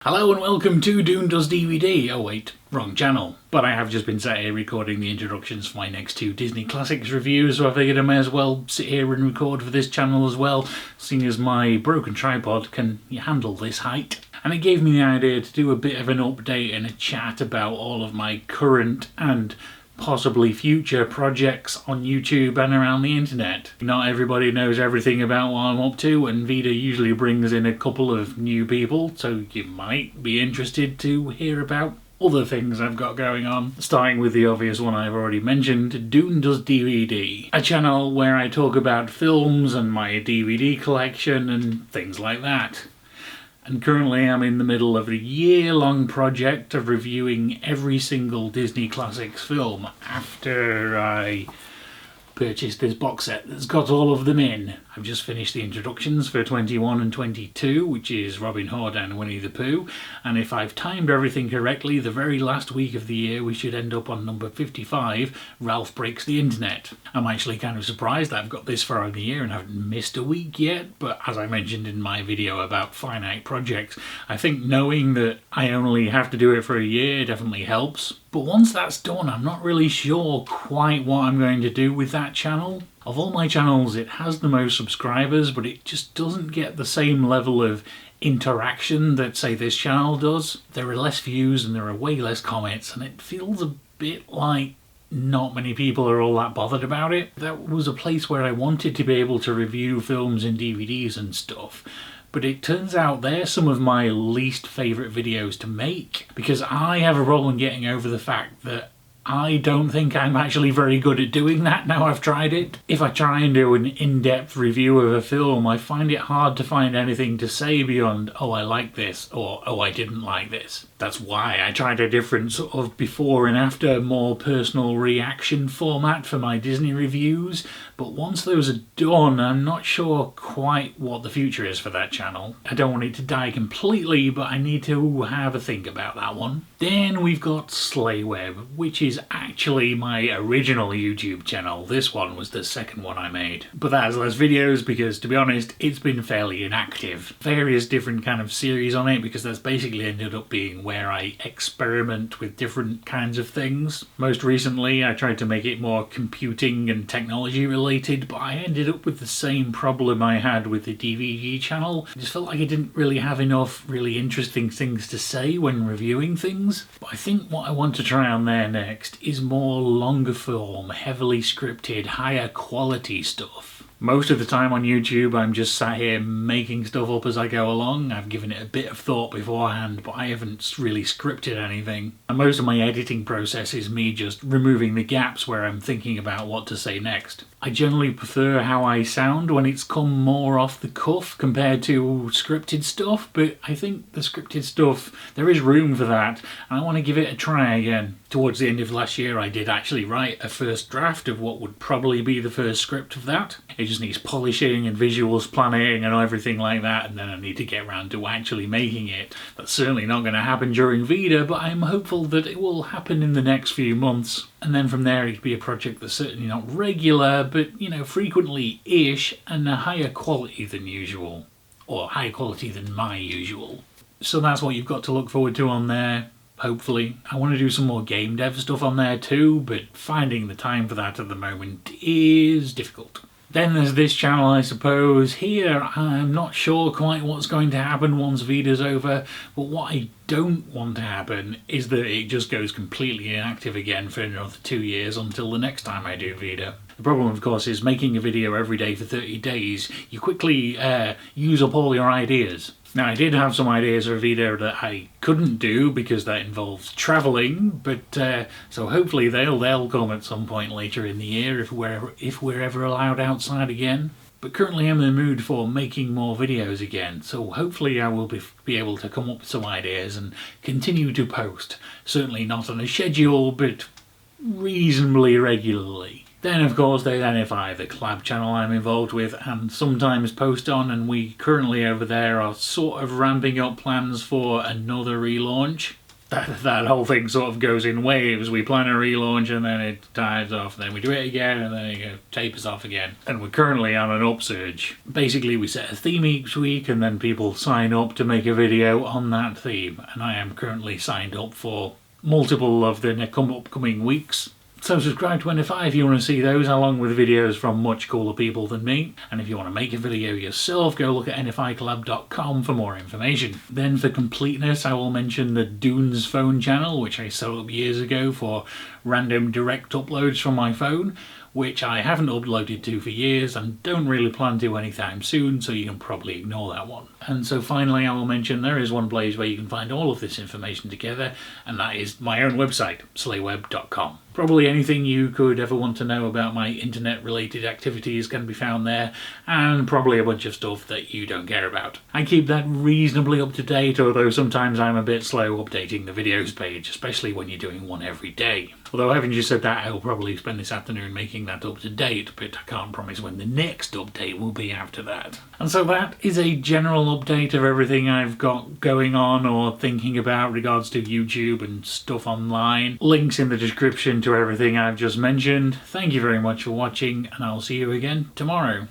Hello and welcome to Dune Does DVD. Oh wait, wrong channel. But I have just been sat here recording the introductions for my next two Disney Classics reviews, so I figured I may as well sit here and record for this channel as well, seeing as my broken tripod can handle this height. And it gave me the idea to do a bit of an update and a chat about all of my current and possibly future projects on YouTube and around the internet. Not everybody knows everything about what I'm up to, and VEDA usually brings in a couple of new people, so you might be interested to hear about other things I've got going on. Starting with the obvious one I've already mentioned, Dune Does DVD, a channel where I talk about films and my DVD collection and things like that. And currently I'm in the middle of a year-long project of reviewing every single Disney Classics film after I purchased this box set that's got all of them in. I've just finished the introductions for 21 and 22, which is Robin Hood and Winnie the Pooh, and if I've timed everything correctly, the very last week of the year we should end up on number 55, Ralph Breaks the Internet. I'm actually kind of surprised that I've got this far in the year and haven't missed a week yet, but as I mentioned in my video about finite projects, I think knowing that I only have to do it for a year definitely helps. But once that's done, I'm not really sure quite what I'm going to do with that channel. Of all my channels, it has the most subscribers, but it just doesn't get the same level of interaction that, say, this channel does. There are less views and there are way less comments, and it feels a bit like not many people are all that bothered about it. That was a place where I wanted to be able to review films and DVDs and stuff. But it turns out they're some of my least favourite videos to make, because I have a problem getting over the fact that I don't think I'm actually very good at doing that now I've tried it. If I try and do an in-depth review of a film, I find it hard to find anything to say beyond, oh, I like this, or oh, I didn't like this. That's why I tried a different sort of before and after, more personal reaction format for my Disney reviews, but once those are done, I'm not sure quite what the future is for that channel. I don't want it to die completely, but I need to have a think about that one. Then we've got Slayweb, which is actually my original YouTube channel. This one was the second one I made. But that has less videos because, to be honest, it's been fairly inactive. Various different kind of series on it, because that's basically ended up being where I experiment with different kinds of things. Most recently, I tried to make it more computing and technology related, but I ended up with the same problem I had with the DVD channel. I just felt like I didn't really have enough really interesting things to say when reviewing things. But I think what I want to try on there next is more longer form, heavily scripted, higher quality stuff. Most of the time on YouTube I'm just sat here making stuff up as I go along. I've given it a bit of thought beforehand, but I haven't really scripted anything. And most of my editing process is me just removing the gaps where I'm thinking about what to say next. I generally prefer how I sound when it's come more off the cuff compared to scripted stuff, but I think the scripted stuff, there is room for that, and I want to give it a try again. Towards the end of last year I did actually write a first draft of what would probably be the first script of that. It just needs polishing and visuals planning and everything like that, and then I need to get around to actually making it. That's certainly not going to happen during VEDA, but I'm hopeful that it will happen in the next few months. And then from there it'd be a project that's certainly not regular, but, you know, frequently-ish and a higher quality than usual. Or higher quality than my usual. So that's what you've got to look forward to on there, hopefully. I want to do some more game dev stuff on there too, but finding the time for that at the moment is difficult. Then there's this channel, I suppose. Here, I'm not sure quite what's going to happen once VEDA's over, but what I don't want to happen is that it just goes completely inactive again for another 2 years until the next time I do VEDA. The problem, of course, is making a video every day for 30 days, you quickly use up all your ideas. Now, I did have some ideas for VEDA that I couldn't do because that involves travelling, but so hopefully they'll come at some point later in the year if we're ever allowed outside again. But currently I'm in the mood for making more videos again, so hopefully I will be able to come up with some ideas and continue to post. Certainly not on a schedule, but reasonably regularly. Then of course there's NFI, the collab channel I'm involved with and sometimes post on, and we currently over there are sort of ramping up plans for another relaunch. that whole thing sort of goes in waves. We plan a relaunch and then it dies off, then we do it again and then it tapers off again. And we're currently on an upsurge. Basically we set a theme each week and then people sign up to make a video on that theme. And I am currently signed up for multiple of the upcoming weeks. So subscribe to NFI if you want to see those, along with videos from much cooler people than me. And if you want to make a video yourself, go look at nficollab.com for more information. Then for completeness, I will mention the Dunes phone channel, which I set up years ago for random direct uploads from my phone, which I haven't uploaded to for years and don't really plan to anytime soon, so you can probably ignore that one. And so finally I will mention there is one place where you can find all of this information together, and that is my own website, slayweb.com. Probably anything you could ever want to know about my internet related activities can be found there, and probably a bunch of stuff that you don't care about. I keep that reasonably up to date, although sometimes I'm a bit slow updating the videos page, especially when you're doing one every day. Although having just said that, I'll probably spend this afternoon making that up to date, but I can't promise when the next update will be after that. And so that is a general update of everything I've got going on or thinking about regards to YouTube and stuff online. Links in the description to everything I've just mentioned. Thank you very much for watching, and I'll see you again tomorrow.